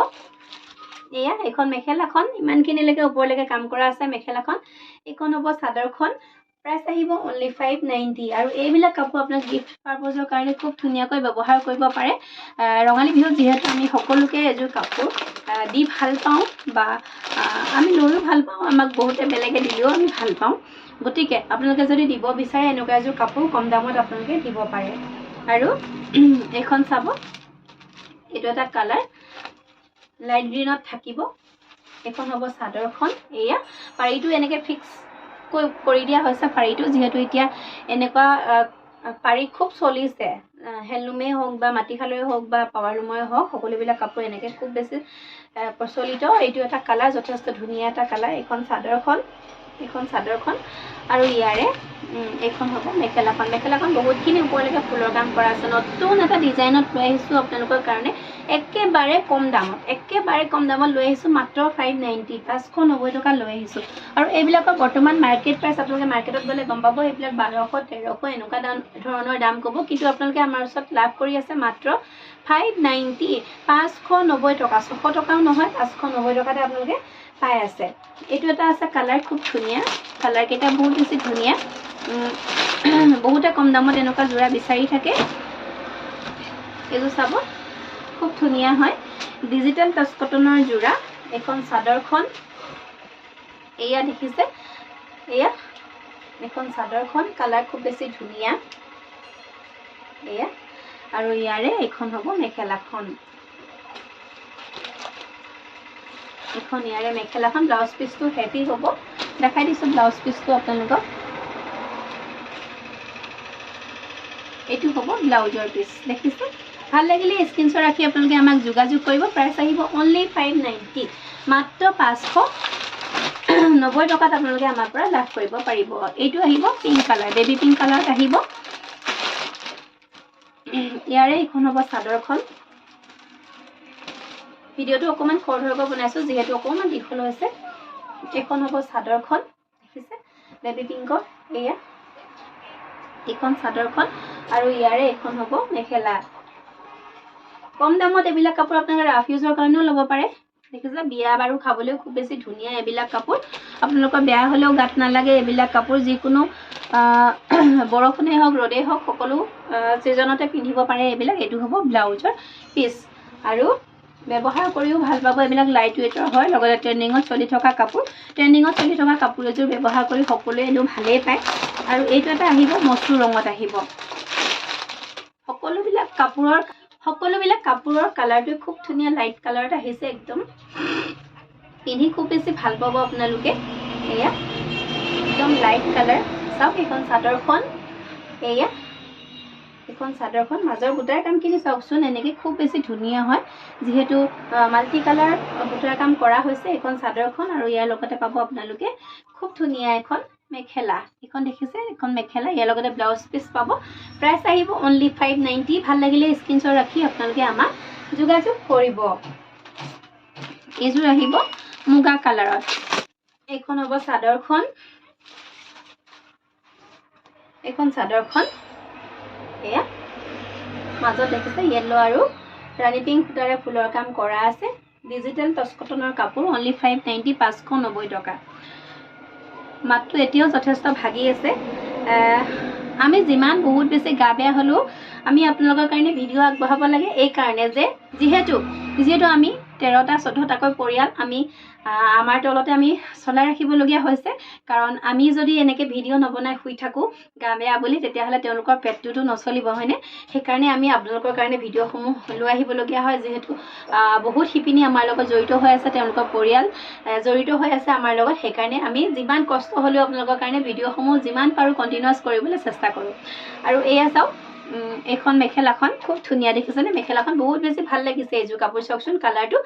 এয়া এখন মেখেলাখন ইমানখিনিলৈকে ওপৰলৈকে কাম কৰা আছে মেখেলাখন এইখন হ'ব চাদৰখন প্ৰাইচ আহিব অনলি 590 আৰু এইবিলাক কাপোৰ আপোনাক গিফ্ট পাৰপজৰ কাৰণে খুব ধুনীয়াকৈ ব্যৱহাৰ কৰিব পাৰে ৰঙালী বিহুত যিহেতু আমি সকলোকে এযোৰ কাপোৰ দি ভাল পাওঁ বা আমি লৈও ভাল পাওঁ আমাক বহুতে বেলেগে দিলেও আমি ভাল পাওঁ গতিকে আপোনালোকে যদি দিব বিচাৰে এনেকুৱা এযোৰ কাপোৰ কম দামত আপোনালোকে দিব পাৰে আৰু এইখন চাব এইটো এটা কালাৰ লাইট গ্ৰীণত থাকিব এইখন হ'ব চাদৰখন এয়া পাৰীটো এনেকৈ ফিক্স কৰি দিয়া হৈছে পাৰিটো, যিহেতু এতিয়া এনেকুৱা পাৰি খুব চলিছে। হেণ্ডলুমেই হওক বা মাটিশালৰে হওক বা পাৱাৰলুমৰে হওক, সকলোবিলাক কাপোৰ এনেকৈ খুব বেছি প্ৰচলিত। এইটো এটা কালাৰ, যথেষ্ট ধুনীয়া এটা কালাৰ। এইখন চাদৰখন আৰু ইয়াৰে এইখন হ'ব মেখেলাখন। মেখেলাখন বহুতখিনি ওপৰলৈকে ফুলৰ কাম কৰা আছে। নতুন এটা ডিজাইনত লৈ আহিছোঁ আপোনালোকৰ কাৰণে, একেবাৰে কম দামত লৈ আহিছোঁ, মাত্ৰ 590, 590 টকা লৈ আহিছোঁ। আৰু এইবিলাকৰ বৰ্তমান মাৰ্কেট প্ৰাইচ আপোনালোকে মাৰ্কেটত গ'লে গম পাব, এইবিলাক 1200, 1300 এনেকুৱা ধৰণৰ দাম ক'ব, কিন্তু আপোনালোকে আমাৰ ওচৰত লাভ কৰি আছে মাত্ৰ 590, 590 টকা। 600 টকাও নহয়, 590 টকাতে আপোনালোকে পাই আছে। এইটো এটা আছে কালাৰ, খুব ধুনীয়া কালাৰকেইটা, বহুত বেছি ধুনীয়া। বহুতে কম দামত এনেকুৱা যোৰা বিচাৰি থাকে। এইযোৰ চাব, খুব ধুনীয়া হয়, ডিজিটেল টাচ কটনৰ যোৰা। এখন চাদৰখন, এয়া দেখিছে, এয়া এখন চাদৰখন, কালাৰ খুব বেছি ধুনীয়া এয়া। আৰু ইয়াৰে এইখন হ'ব মেখেলাখন। এখন ইয়াৰে মেখেলাখন, ব্লাউজ পিচটো হেভি হ'ব। দেখাই দিছোঁ ব্লাউজ পিচটো আপোনালোকক। এইটো হ'ব ব্লাউজৰ পিচ, দেখিছে। ভাল লাগিলে স্ক্ৰীনশ্বট ৰাখি আপোনালোকে আমাক যোগাযোগ কৰিব। প্ৰাইচ আহিব অনলি 590, মাত্ৰ 590 টকাত আপোনালোকে আমাৰ পৰা লাভ কৰিব পাৰিব। এইটো আহিব পিংক কালাৰ, বেবী পিংক কালাৰত আহিব। ইয়াৰে এইখন হ'ব চাদৰখন। ভিডিঅ'টো অকণমান খৰধৰকৈ বনাইছোঁ, যিহেতু অকণমান দীঘল হৈছে। এইখন হ'ব চাদৰখন, দেখিছে, বেবী পিংকৰ। এয়া এইখন চাদৰখন, আৰু ইয়াৰে এইখন হ'ব মেখেলা। কম দামত এইবিলাক কাপোৰ আপোনালোকে ৰাফ ইউজৰ কাৰণেও ল'ব পাৰে। দেখিছে, বিয়া বাৰু খাবলৈও খুব বেছি ধুনীয়া এইবিলাক কাপোৰ। আপোনালোকৰ বেয়া হ'লেও গাত নালাগে এইবিলাক কাপোৰ। যিকোনো বৰষুণেই হওক, ৰ'দেই হওক, সকলো ছিজনতে পিন্ধিব পাৰে এইবিলাক। এইটো হ'ব ব্লাউজৰ পিচ, আৰু ব্যৱহাৰ কৰিও ভাল পাব। এইবিলাক লাইট ৱেইটৰ হয়, লগতে ট্ৰেণ্ডিঙত চলি থকা কাপোৰ এযোৰ ব্যৱহাৰ কৰি সকলোৱে এনেও ভালেই পায়। আৰু এইটো এটা আহিব মচুৰ ৰঙত আহিব। সকলোবিলাক কাপোৰৰ কালাৰটো খুব ধুনীয়া লাইট কালাৰত আহিছে। একদম পিন্ধি খুব বেছি ভাল পাব আপোনালোকে। এয়া একদম লাইট কালাৰ। চাওক এইখন চাদৰখন, এয়া এইখন চাদৰখন, মাজৰ বুটাৰ কামখিনি চাওকচোন, এনেকৈ খুব বেছি ধুনীয়া হয়, যিহেতু মাল্টি কালাৰ বুটাৰ কাম কৰা হৈছে এইখন চাদৰখন। আৰু ইয়াৰ লগতে পাব আপোনালোকে খুব ধুনীয়া এখন মেখেলা। এইখন দেখিছে, এখন মেখেলা, ইয়াৰ লগতে ব্লাউজ পিচ পাব। প্ৰাইচ আহিব অনলি 590। ভাল লাগিলে স্ক্ৰীনশ্বট ৰাখি আপোনালোকে আমাক যোগাযোগ কৰিব। এইযোৰ আহিব মুগা কালাৰত। এইখন হ'ব চাদৰখন, এয়া মাজত দেখিছে য়েল্লো আৰু ৰাণী পিংক সূতাৰে ফুলৰ কাম কৰা আছে। ডিজিটেল টচ কটনৰ কাপোৰ, অনলি 590, 590 টকা। মাতটো এতিয়াও যথেষ্ট ভাগি আছে। আমি যিমান বহুত বেছি গা বেয়া হ'লেও আমি আপোনালোকৰ কাৰণে ভিডিঅ' আগবঢ়াব লাগে, এই কাৰণে যে যিহেতু আমি 13টা 14টাকৈ পৰিয়াল আমি আমাৰ তলতে আমি চলাই ৰাখিবলগীয়া হৈছে। কাৰণ আমি যদি এনেকৈ ভিডিঅ' নবনাই শুই থাকোঁ গা বেয়া বুলি, তেতিয়াহ'লে তেওঁলোকৰ পেটটোতো নচলিব, হয়নে? সেইকাৰণে আমি আপোনালোকৰ কাৰণে ভিডিঅ'সমূহ লৈ আহিবলগীয়া হয়। যিহেতু বহুত শিপিনী আমাৰ লগত জড়িত হৈ আছে, তেওঁলোকৰ পৰিয়াল জড়িত হৈ আছে আমাৰ লগত। সেইকাৰণে আমি যিমান কষ্ট হ'লেও আপোনালোকৰ কাৰণে ভিডিঅ'সমূহ যিমান পাৰোঁ কণ্টিনিউৱাছ কৰিবলৈ চেষ্টা কৰোঁ। আৰু এয়া চাওক, এইখন মেখেলাখন খুব ধুনীয়া, দেখিছেনে? মেখেলাখন বহুত বেছি ভাল লাগিছে। এইযোৰ কাপোৰ চাওকচোন, কালাৰটো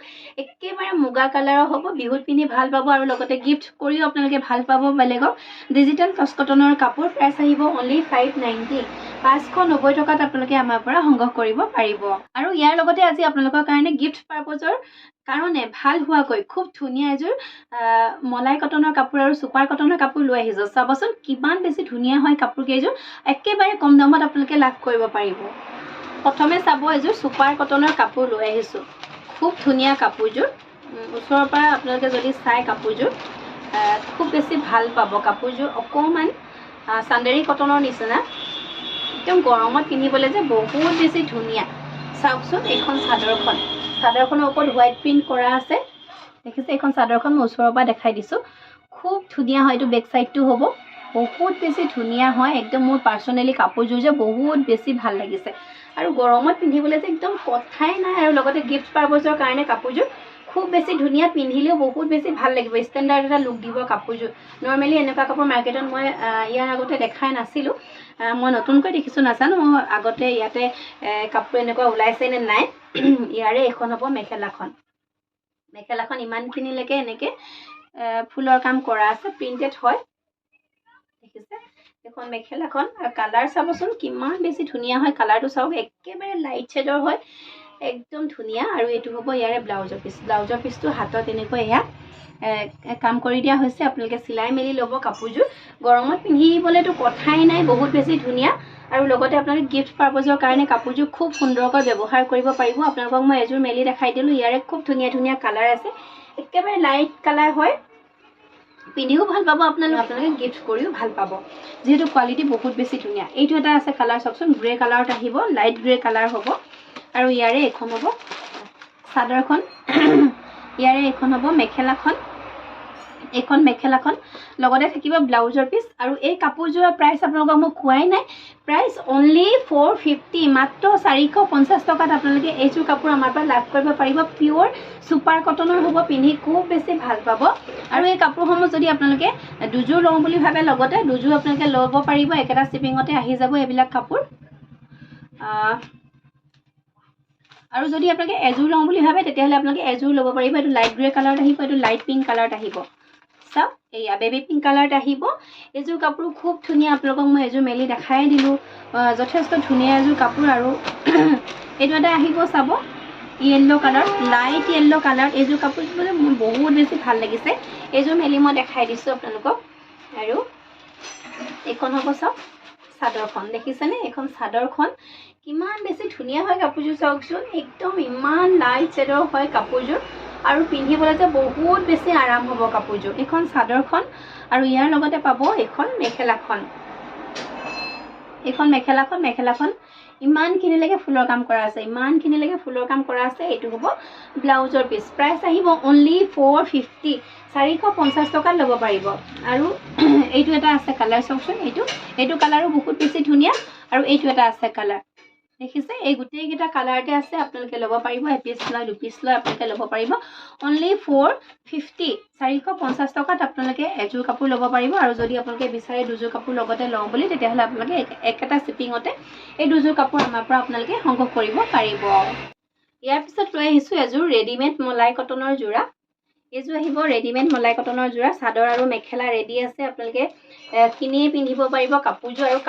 একেবাৰে মুগা কালাৰৰ হ'ব। বিহুত পিন্ধি ভাল পাব, আৰু লগতে গিফ্ট কৰিও আপোনালোকে ভাল পাব বেলেগক। ডিজিটেল টচ কটনৰ কাপোৰ। প্ৰাইচ আহিব অনলি 590, 590 টকাত আপোনালোকে আমাৰ পৰা সংগ্ৰহ কৰিব পাৰিব। আৰু ইয়াৰ লগতে আজি আপোনালোকৰ কাৰণে গিফ্ট পাৰপজৰ কাৰণে ভাল হোৱাকৈ খুব ধুনীয়া এযোৰ মলাই কটনৰ কাপোৰ আৰু চুপাৰ কটনৰ কাপোৰ লৈ আহিছোঁ। চাবচোন কিমান বেছি ধুনীয়া হয় কাপোৰ কেইযোৰ। একেবাৰে কম দামত আপোনালোকে লাভ কৰিব পাৰিব। প্ৰথমে চাব, এযোৰ চুপাৰ কটনৰ কাপোৰ লৈ আহিছোঁ। খুব ধুনীয়া কাপোৰযোৰ। ওচৰৰ পৰা আপোনালোকে যদি চাই কাপোৰযোৰ খুব বেছি ভাল পাব। কাপোৰযোৰ অকণমান চান্দেৰী কটনৰ নিচিনা, একদম গৰমত পিন্ধিবলৈ যে বহুত বেছি ধুনীয়া। চাওকচোন এইখন চাদৰখনৰ ওপৰত হোৱাইট প্ৰিণ্ট কৰা আছে, দেখিছে? এইখন চাদৰখন মই ওচৰৰ পৰা দেখাই দিছোঁ। খুব ধুনীয়া হয়। এইটো বেক চাইডটো হ'ব, বহুত বেছি ধুনীয়া হয়। একদম মোৰ পাৰ্চনেলি কাপোৰযোৰ যে বহুত বেছি ভাল লাগিছে, আৰু গৰমত পিন্ধিবলৈ যে একদম কথাই নাই। আৰু লগতে গিফ্ট পাৰপজৰ কাৰণে কাপোৰযোৰ খুব বেছি ধুনীয়া, পিন্ধিলেও বহুত বেছি ভাল লাগিব, ষ্টেণ্ডাৰ্ড এটা লুক দিব কাপোৰযোৰ। নৰ্মেলি এনেকুৱা কাপোৰ মাৰ্কেটত মই ইয়াৰ আগতে দেখাই নাছিলোঁ, মই নতুনকৈ দেখিছোঁ, নাজানো মই আগতে ইয়াতে কাপোৰ এনেকুৱা ওলাইছে নে নাই। ইয়াৰে এখন হ'ব মেখেলাখন। মেখেলাখন ইমানখিনিলৈকে এনেকৈ ফুলৰ কাম কৰা আছে, প্ৰিণ্টেড হয়, দেখিছে এখন মেখেলাখন। আৰু কালাৰ চাবচোন কিমান বেছি ধুনীয়া হয়, কালাৰটো চাওক একেবাৰে লাইট শ্বেডৰ হয়, একদম ধুনীয়া। আৰু এইটো হ'ব ইয়াৰে ব্লাউজৰ পিচ। ব্লাউজৰ পিচটো হাতত এনেকৈ এয়া কাম কৰি দিয়া হৈছে, আপোনালোকে চিলাই মেলি ল'ব কাপোৰযোৰ। গৰমত পিন্ধিবলৈতো কথাই নাই, বহুত বেছি ধুনীয়া। আৰু লগতে আপোনালোকে গিফ্ট পাৰপজৰ কাৰণে কাপোৰযোৰ খুব সুন্দৰকৈ ব্যৱহাৰ কৰিব পাৰিব। আপোনালোকক মই এযোৰ মেলি দেখাই দিলোঁ, ইয়াৰে খুব ধুনীয়া ধুনীয়া কালাৰ আছে, একেবাৰে লাইট কালাৰ হয়, পিন্ধিও ভাল পাব আপোনালোকে গিফ্ট কৰিও ভাল পাব, যিহেতু কোৱালিটি বহুত বেছি ধুনীয়া। এইটো এটা আছে কালাৰ চাওকচোন, গ্ৰে কালাৰত আহিব, লাইট গ্ৰে কালাৰ হ'ব। আৰু ইয়াৰে এখন হ'ব চাদৰখন, ইয়াৰে এখন হ'ব মেখেলাখন, এইখন মেখেলাখন, লগতে থাকিব ব্লাউজৰ পিচ। আৰু এই কাপোৰযোৰৰ প্ৰাইচ আপোনালোকক মই কোৱাই নাই, প্ৰাইচ অনলি 450, মাত্ৰ 450 টকাত আপোনালোকে এইযোৰ কাপোৰ আমাৰ পৰা লাভ কৰিব পাৰিব। পিয়'ৰ ছুপাৰ কটনৰ হ'ব, পিন্ধি খুব বেছি ভাল পাব। আৰু এই কাপোৰসমূহ যদি আপোনালোকে দুযোৰ লওঁ বুলি ভাবে, লগতে দুযোৰ আপোনালোকে ল'ব পাৰিব, একেটা শ্বিপিঙতে আহি যাব এইবিলাক কাপোৰ। আৰু যদি আপোনালোকে এযোৰ লওঁ বুলি ভাবে, তেতিয়াহ'লে আপোনালোকে এযোৰ ল'ব পাৰিব। এইটো লাইট গ্ৰে কালাৰত আহিব, এইটো লাইট পিংক কালাৰত আহিব, চাওক এয়া বেবী পিংক কালাৰত আহিব। এইযোৰ কাপোৰ খুব ধুনীয়া, আপোনালোকক মই এযোৰ মেলি দেখাই দিলোঁ, যথেষ্ট ধুনীয়া এযোৰ কাপোৰ। আৰু এইটো এটা আহিব চাব yellow' colour, light yellow' colour. এইযোৰ কাপোৰ মোৰ বহুত বেছি ভাল লাগিছে, এইযোৰ মেলি মই দেখাই দিছোঁ আপোনালোকক। আৰু এইখন হ'ব চাওক চাদৰখন, দেখিছেনে এইখন চাদৰখন কিমান বেছি ধুনীয়া হয় কাপোৰযোৰ, চাওকচোন একদম ইমান লাইট শ্বেডৰ হয় কাপোৰযোৰ, আৰু পিন্ধিবলৈ যে বহুত বেছি আৰাম হ'ব কাপোৰযোৰ। এইখন চাদৰখন, আৰু ইয়াৰ লগতে পাব এইখন মেখেলাখন। এইখন মেখেলাখন ইমানখিনিলৈকে ফুলৰ কাম কৰা আছে, ইমানখিনিলৈকে ফুলৰ কাম কৰা আছে। এইটো হ'ব ব্লাউজৰ পিচ, প্ৰাইচ আহিব অনলি 450, 450 টকাত ল'ব পাৰিব। আৰু এইটো এটা আছে কালাৰ চাওকচোন, এইটো কালাৰো বহুত বেছি ধুনীয়া। আৰু এইটো এটা আছে কালাৰ, দেখিছে এই গোটেইকেইটা কালাৰতে আছে, আপোনালোকে ল'ব পাৰিব, এপিচ লয় দুপিচ লয় আপোনালোকে ল'ব পাৰিব। অনলি 450, 450 টকাত আপোনালোকে এযোৰ কাপোৰ ল'ব পাৰিব। আৰু যদি আপোনালোকে বিচাৰে দুযোৰ কাপোৰ লগতে লওঁ বুলি, তেতিয়াহ'লে আপোনালোকে একেটা শ্বিপিঙতে এই দুযোৰ কাপোৰ আমাৰ পৰা আপোনালোকে সংগ্ৰহ কৰিব পাৰিব। ইয়াৰ পিছত লৈ আহিছোঁ এযোৰ ৰেডিমেড মলাই কটনৰ যোৰা। এইযোৰ আহিব ৰেডিমেড মলাই কটনৰ যোৰা, চাদৰ আৰু মেখেলা ৰেডি আছে, আপোনালোকে কিনিয়ে পিন্ধিব পাৰিব কাপোৰযোৰ। আৰু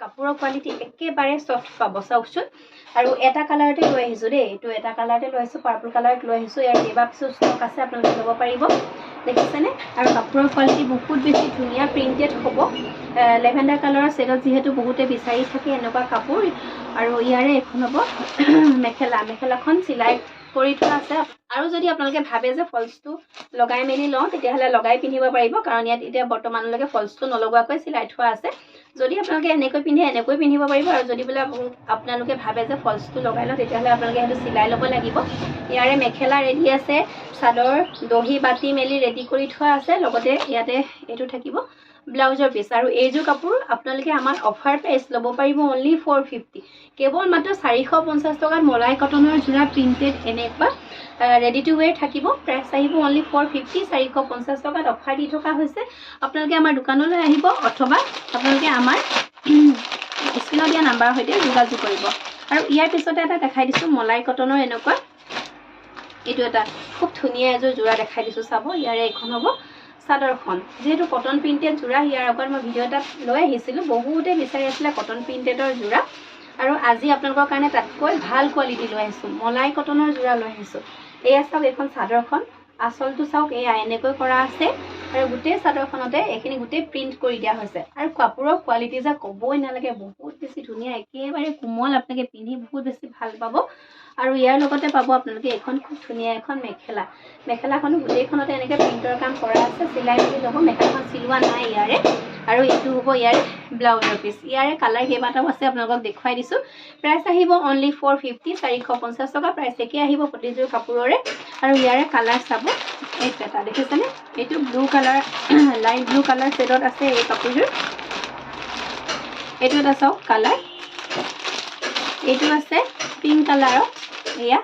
কাপোৰৰ কোৱালিটি একেবাৰে চফ্ট পাব, চাওকচোন। আৰু এটা কালাৰতে লৈ আহিছোঁ দেই, এইটো এটা কালাৰতে লৈ আহিছোঁ, পাৰ্পল কালাৰত লৈ আহিছোঁ। ইয়াৰ কেইবা পিছো ষ্টক আছে, আপোনালোকে ল'ব পাৰিব, দেখিছেনে। আৰু কাপোৰৰ কোৱালিটি বহুত বেছি ধুনীয়া, প্ৰিণ্টেড হ'ব, লেভেণ্ডাৰ কালাৰৰ ছেটত যিহেতু বহুতে বিচাৰি থাকে এনেকুৱা কাপোৰ। আৰু ইয়াৰে এখন হ'ব মেখেলাখন চিলাই কৰি থোৱা আছে। আৰু যদি আপোনালোকে ভাবে যে ফলছটো লগাই মেলি লওঁ, তেতিয়াহ'লে লগাই পিন্ধিব পাৰিব, কাৰণ ইয়াত এতিয়া বৰ্তমানলৈকে ফলছটো নলগোৱাকৈ চিলাই থোৱা আছে। যদি আপোনালোকে এনেকৈ পিন্ধে এনেকৈ পিন্ধিব পাৰিব। আৰু যদি বোলে আপোনালোকে ভাবে যে ফলছটো লগাই লওঁ, তেতিয়াহ'লে আপোনালোকে সেইটো চিলাই ল'ব লাগিব। ইয়াৰে মেখেলা ৰেডি আছে, চাদৰ দহি বাতি মেলি ৰেডি কৰি থোৱা আছে, লগতে ইয়াতে এইটো থাকিব ব্লাউজৰ পিচ। আৰু এইযোৰ কাপোৰ আপোনালোকে আমাৰ অফাৰ প্ৰাইচ ল'ব পাৰিব অনলি 450, কেৱল মাত্ৰ 450 টকাত মলাই কটনৰ যোৰা প্ৰিণ্টেড এনেকুৱা ৰেডি টু ৱেৰ থাকিব। প্ৰাইচ আহিব অনলি 450, 450 টকাত অফাৰ দি থকা হৈছে। আপোনালোকে আমাৰ দোকানলৈ আহিব, অথবা আপোনালোকে আমাৰ স্ক্ৰীণত দিয়া নাম্বাৰৰ সৈতে যোগাযোগ কৰিব। আৰু ইয়াৰ পিছতে এটা দেখাই দিছোঁ মলাই কটনৰ এনেকুৱা, এইটো এটা খুব ধুনীয়া এযোৰ যোৰা দেখাই দিছোঁ, চাব ইয়াৰে এইখন হ'ব চাদৰখন। যিহেতু কটন প্ৰিণ্টেড যোৰা, ইয়াৰ আগত মই ভিডিঅ' এটাত লৈ আহিছিলোঁ, বহুতে বিচাৰি আছিলে কটন প্ৰিণ্টেডৰ যোৰা। আৰু আজি আপোনালোকৰ কাৰণে তাতকৈ ভাল কোৱালিটি লৈ আহিছোঁ, মলাই কটনৰ যোৰা লৈ আহিছোঁ। এয়া চাওক এইখন চাদৰখন, আঁচলটো চাওক এয়া এনেকৈ কৰা আছে। আৰু গোটেই চাদৰখনতে এইখিনি গোটেই প্ৰিণ্ট কৰি দিয়া হৈছে। আৰু কাপোৰৰ কোৱালিটি যে ক'বই নালাগে, বহুত বেছি ধুনীয়া, একেবাৰে কোমল, আপোনালোকে পিন্ধি বহুত বেছি ভাল পাব। আৰু ইয়াৰ লগতে পাব আপোনালোকে এখন খুব ধুনীয়া এখন মেখেলাখনো গোটেইখনতে এনেকৈ প্ৰিণ্টৰ কাম কৰা আছে, চিলাই মেলি ল'ব। মেখেলাখন চিলোৱা নাই ইয়াৰে। আৰু এইটো হ'ব ইয়াৰে ব্লাউজৰ পিচ। ইয়াৰে কালাৰ কেইবাটাও আছে, আপোনালোকক দেখুৱাই দিছোঁ। প্ৰাইচ আহিব অনলি 450, 450 টকা প্ৰাইচ একেই আহিব প্ৰতিযোৰ কাপোৰৰে। আৰু ইয়াৰে কালাৰ চাব, এইটো এটা দেখিছেনে, এইটো blue colour, light blue colour ছেটত আছে এই কাপোৰযোৰ। এইটো এটা চাওক কালাৰ, এইটো আছে পিংক কালাৰৰ, এয়া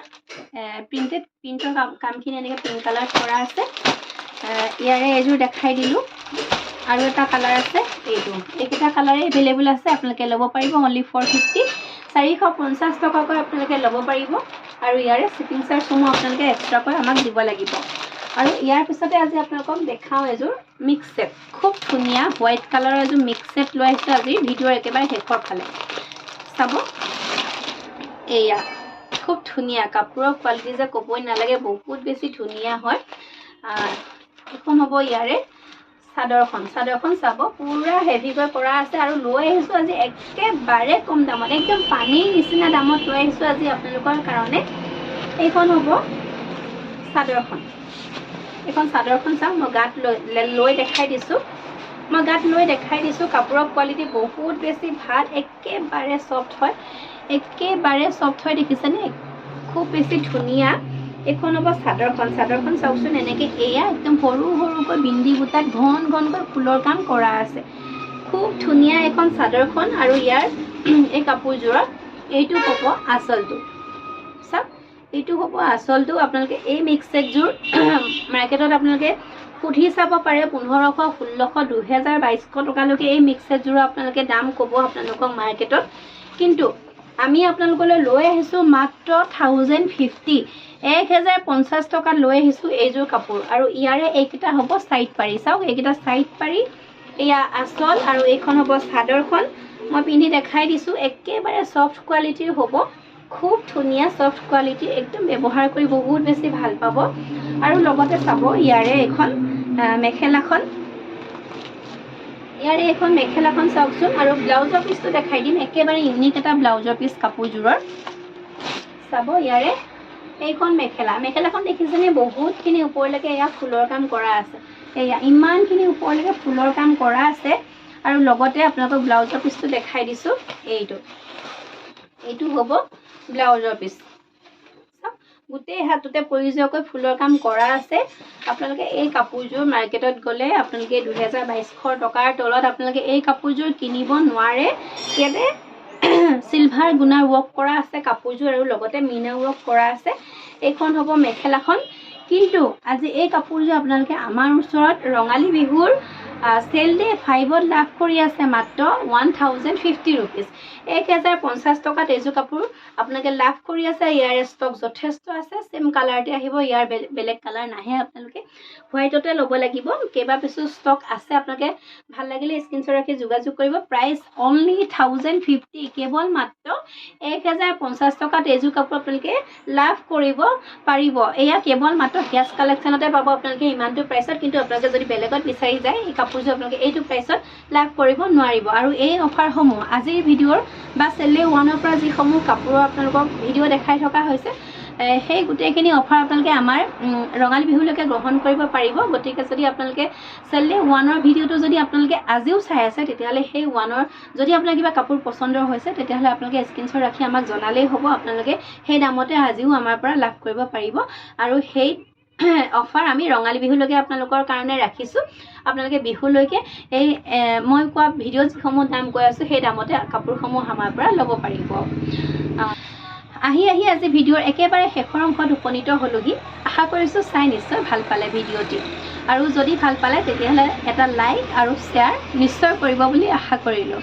প্ৰিণ্টৰ কামখিনি এনেকৈ পিংক কালাৰ কৰা আছে। ইয়াৰে এযোৰ দেখাই দিলোঁ। আৰু এটা কালাৰ আছে এইটো। এইকেইটা কালাৰে এভেইলেবল আছে, আপোনালোকে ল'ব পাৰিব অনলি 450, 450 টকাকৈ আপোনালোকে ল'ব পাৰিব। আৰু ইয়াৰে শ্বিপিং চাৰ্জসমূহ আপোনালোকে এক্সট্ৰাকৈ আমাক দিব লাগিব। আৰু ইয়াৰ পিছতে আজি আপোনালোকক দেখাওঁ এযোৰ মিক্স ছেট। খুব ধুনীয়া হোৱাইট কালাৰৰ এযোৰ মিক্স ছেট লৈ আহিছোঁ আজি ভিডিঅ'ৰ একেবাৰে শেষৰ ফালে। চাব, এয়া খুব ধুনীয়া কাপোৰৰ কোৱালিটি যে ক'বই নালাগে, বহুত বেছি ধুনীয়া হয়। এইখন হ'ব ইয়াৰে চাদৰখন। চাদৰখন চাব, পুৰা হেভিকৈ কৰা আছে আৰু লৈ আহিছোঁ আজি একেবাৰে কম দামত, একদম পানীৰ নিচিনা দামত লৈ আহিছোঁ আজি আপোনালোকৰ কাৰণে। এইখন হ'ব চাদৰখন। এইখন চাদৰখন চাওক, মই গাত লৈ দেখাই দিছোঁ। কাপোৰৰ কোৱালিটি বহুত বেছি ভাল, একেবাৰে চফ্ট হয়, দেখিছেনে? খুব বেছি ধুনীয়া। এইখন হ'ব চাদৰখন। চাদৰখন চাওকচোন, এনেকৈ এয়া একদম সৰু সৰুকৈ বিন্দি বুটাত ঘনকৈ ফুলৰ কাম কৰা আছে। খুব ধুনীয়া এখন চাদৰখন। আৰু ইয়াৰ এই কাপোৰযোৰৰ এইটো হ'ব আঁচলটো। চাওক, এইটো হ'ব আঁচলটো। আপোনালোকে এই মিক্স ছেটযোৰ মাৰ্কেটত আপোনালোকে সুধি চাব পাৰে, 1500, 1600, 2000, 2200 টকালৈকে এই মিক্স ছেটযোৰৰ আপোনালোকে দাম ক'ব আপোনালোকক মাৰ্কেটত। কিন্তু আমি আপোনালোকলৈ লৈ আহিছোঁ মাত্ৰ 1050, 1050 টকাত লৈ আহিছোঁ এইযোৰ কাপোৰ। আৰু ইয়াৰে এইকেইটা হ'ব ছাইড পাৰি। চাওক, এইকেইটা ছাইড পাৰি, এয়া আঁচল, আৰু এইখন হ'ব চাদৰখন। মই পিন্ধি দেখাই দিছোঁ, একেবাৰে চফ্ট কোৱালিটিৰ হ'ব, খুব ধুনীয়া চফ্ট কোৱালিটি, একদম ব্যৱহাৰ কৰি বহুত বেছি ভাল পাব। আৰু লগতে চাব ইয়াৰে এইখন মেখেলাখন। চাওকচোন। আৰু ব্লাউজৰ পিচটো দেখাই দিম, একেবাৰে ইউনিক এটা ব্লাউজৰ পিচ কাপোৰযোৰৰ। চাব, ইয়াৰে এইখন মেখেলাখন দেখিছেনে? বহুতখিনি ওপৰলৈকে এয়া ফুলৰ কাম কৰা আছে। এয়া ইমানখিনি ওপৰলৈকে ফুলৰ কাম কৰা আছে। আৰু লগতে আপোনালোকক ব্লাউজৰ পিচটো দেখাই দিছোঁ। এইটো হ'ব ব্লাউজৰ পিচ। গোটেই হাততে প্ৰয়োজনীয়কৈ ফুলৰ কাম কৰা আছে। আপোনালোকে এই কাপোৰযোৰ মাৰ্কেটত গ'লে আপোনালোকে 2200 টকাৰ তলত আপোনালোকে এই কাপোৰযোৰ কিনিব নোৱাৰে। ইয়াতে চিলভাৰ গুণাৰ ৱৰ্ক কৰা আছে কাপোৰযোৰ, আৰু লগতে মিনা ৱৰ্ক কৰা আছে। এইখন হ'ব মেখেলাখন। কিন্তু আজি এই কাপোৰযোৰ আপোনালোকে আমাৰ ওচৰত ৰঙালী বিহুৰ চেল ডে 5ত লাভ কৰি আছে মাত্ৰ 1050 ৰুপিজ। 1050 টকাত এইযোৰ কাপোৰ আপোনালোকে লাভ কৰি আছে। ইয়াৰে ষ্টক যথেষ্ট আছে, চেম কালাৰতে আহিব, ইয়াৰ বেলেগ কালাৰ নাহে। আপোনালোকে হোৱাইটতে ল'ব লাগিব, কেইবা পিছো ষ্টক আছে। আপোনালোকে ভাল লাগিলে স্ক্ৰীনশ্বট ৰাখি যোগাযোগ কৰিব। প্ৰাইচ অনলি 1050, কেৱল মাত্ৰ 1050 টকাত এইযোৰ কাপোৰ আপোনালোকে লাভ কৰিব পাৰিব। এয়া কেৱল মাত্ৰ গেছ কালেকশ্যনতে পাব আপোনালোকে ইমানটো প্ৰাইচত। কিন্তু আপোনালোকে যদি বেলেগত বিচাৰি যায়, এই কাপোৰযোৰ আপোনালোকে এইটো প্ৰাইচত লাভ কৰিব নোৱাৰিব। আৰু এই অফাৰসমূহ আজিৰ ভিডিঅ'ৰ বা চেলে 1ৰ পৰা যিসমূহ কাপোৰৰ আপোনালোকক ভিডিঅ' দেখাই থকা হৈছে, সেই গোটেইখিনি অফাৰ আপোনালোকে আমাৰ ৰঙালী বিহুলৈকে গ্ৰহণ কৰিব পাৰিব। গতিকে যদি আপোনালোকে চেলে 1ৰ ভিডিঅ'টো যদি আপোনালোকে আজিও চাই আছে, তেতিয়াহ'লে সেই 1ৰ যদি আপোনাৰ কিবা কাপোৰ পচন্দৰ হৈছে, তেতিয়াহ'লে আপোনালোকে স্ক্ৰীনশ্বট ৰাখি আমাক জনালেই হ'ব। আপোনালোকে সেই দামতে আজিও আমাৰ পৰা লাভ কৰিব পাৰিব। আৰু সেই অফাৰ আমি ৰঙালী বিহুলৈকে আপোনালোকৰ কাৰণে ৰাখিছোঁ। আপোনালোকে বিহুলৈকে এই মই কোৱা ভিডিঅ' যিসমূহ দাম কৈ আছোঁ, সেই দামতে কাপোৰসমূহ আমাৰ পৰা ল'ব পাৰিব। আহি আজি ভিডিঅ'ৰ একেবাৰে শেষৰ অংশত উপনীত হ'লোহি। আশা কৰিছোঁ চাই নিশ্চয় ভাল পালে ভিডিঅ'টি। আৰু যদি ভাল পালে তেতিয়াহ'লে এটা লাইক আৰু শ্বেয়াৰ নিশ্চয় কৰিব বুলি আশা কৰিলোঁ।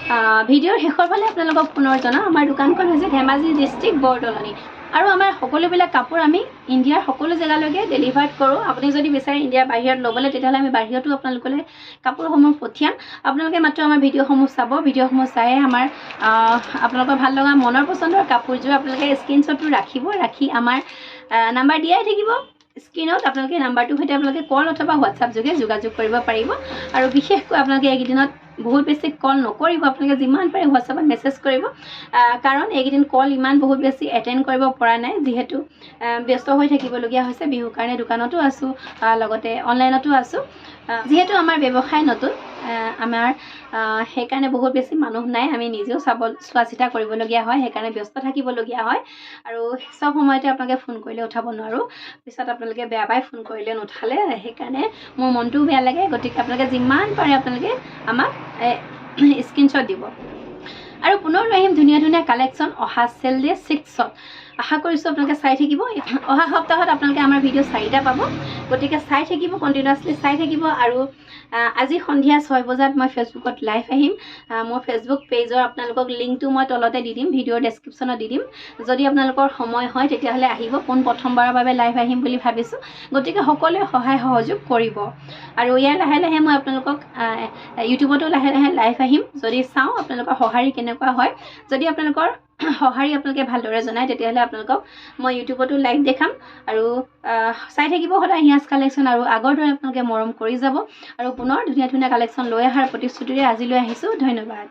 ভিডিঅ'ৰ শেষৰ ফালে আপোনালোকক পুনৰ জনাওঁ, আমাৰ দোকানখন হৈছে ধেমাজি ডিষ্ট্ৰিক্ট বৰদলনি। আৰু আমাৰ সকলোবিলাক কাপোৰ আমি ইণ্ডিয়াৰ সকলো জেগালৈকে ডেলিভাৰ্ড কৰোঁ। আপুনি যদি বিচাৰে ইণ্ডিয়াৰ বাহিৰত ল'বলৈ, তেতিয়াহ'লে আমি বাহিৰতো আপোনালোকলৈ কাপোৰসমূহ পঠিয়াম। আপোনালোকে মাত্ৰ আমাৰ ভিডিঅ'সমূহ চাব, ভিডিঅ'সমূহ চাই আমাৰ আপোনালোকৰ ভাল লগা মনৰ পচন্দৰ কাপোৰযোৰ আপোনালোকে স্ক্ৰীনশ্বটটো ৰাখিব, ৰাখি আমাৰ নাম্বাৰ দিয়াই থাকিব স্ক্ৰীনত। আপোনালোকে নাম্বাৰটোৰ সৈতে আপোনালোকে কল অথবা হোৱাটছআপ যোগে যোগাযোগ কৰিব পাৰিব। আৰু বিশেষকৈ আপোনালোকে এইকেইদিনত বহুত বেছি কল নকৰিব, আপোনালোকে যিমান পাৰে হোৱাটছআপত মেছেজ কৰিব। কাৰণ এইকেইদিন কল ইমান বহুত বেছি এটেণ্ড কৰিব পৰা নাই, যিহেতু ব্যস্ত হৈ থাকিবলগীয়া হৈছে। বিহুৰ কাৰণে দোকানতো আছোঁ, লগতে অনলাইনতো আছোঁ। যিহেতু আমাৰ ব্যৱসায় নতুন, আমাৰ সেইকাৰণে বহুত বেছি মানুহ নাই, আমি নিজেও চোৱা চিতা কৰিবলগীয়া হয়, সেইকাৰণে ব্যস্ত থাকিবলগীয়া হয়। আৰু চব সময়তে আপোনালোকে ফোন কৰিলে উঠাব নোৱাৰোঁ, পিছত আপোনালোকে বেয়া পাই ফোন কৰিলে নুঠালে, সেইকাৰণে মোৰ মনটোও বেয়া লাগে। গতিকে আপোনালোকে যিমান পাৰে আপোনালোকে আমাক স্ক্ৰীনশ্বট দিব। আৰু পুনৰ লৈ আহিম ধুনীয়া কালেকশ্যন অহা চেল ডে 6ত। আশা কৰিছোঁ আপোনালোকে চাই থাকিব অহা সপ্তাহত আপোনালোকে আমাৰ ভিডিঅ' 4টা পাব গতিকে চাই থাকিব কণ্টিনিউৱাছলি চাই থাকিব আৰু আজি সন্ধিয়া 6 বজাত মই ফেচবুকত লাইভ আহিম মোৰ ফেচবুক পেজৰ আপোনালোকক লিংকটো মই তলতে দি দিম ভিডিঅ'ৰ ডেছক্ৰিপশ্যনত দি দিম যদি আপোনালোকৰ সময় হয় তেতিয়াহ'লে আহিব কোন প্ৰথমবাৰৰ বাবে লাইভ আহিম বুলি ভাবিছোঁ গতিকে সকলোৱে সহায় সহযোগ কৰিব আৰু ইয়াৰ লাহে লাহে মই আপোনালোকক ইউটিউবতো লাহে লাহে লাইভ আহিম যদি চাওঁ আপোনালোকৰ সঁহাৰি কেনেকুৱা হয় যদি আপোনালোকৰ সঁহাৰি আপোনালোকে ভালদৰে জনায় তেতিয়াহ'লে আপোনালোকক মই ইউটিউবতো লাইভ দেখাম আৰু চাই থাকিব সদায় হিয়াজ কালেকশ্যন আৰু আগৰ দৰে আপোনালোকে মৰম কৰি যাব আৰু পুনৰ ধুনীয়া ধুনীয়া কালেকশ্যন লৈ অহাৰ প্ৰতিশ্ৰুতিৰে আজিলৈ আহিছোঁ ধন্যবাদ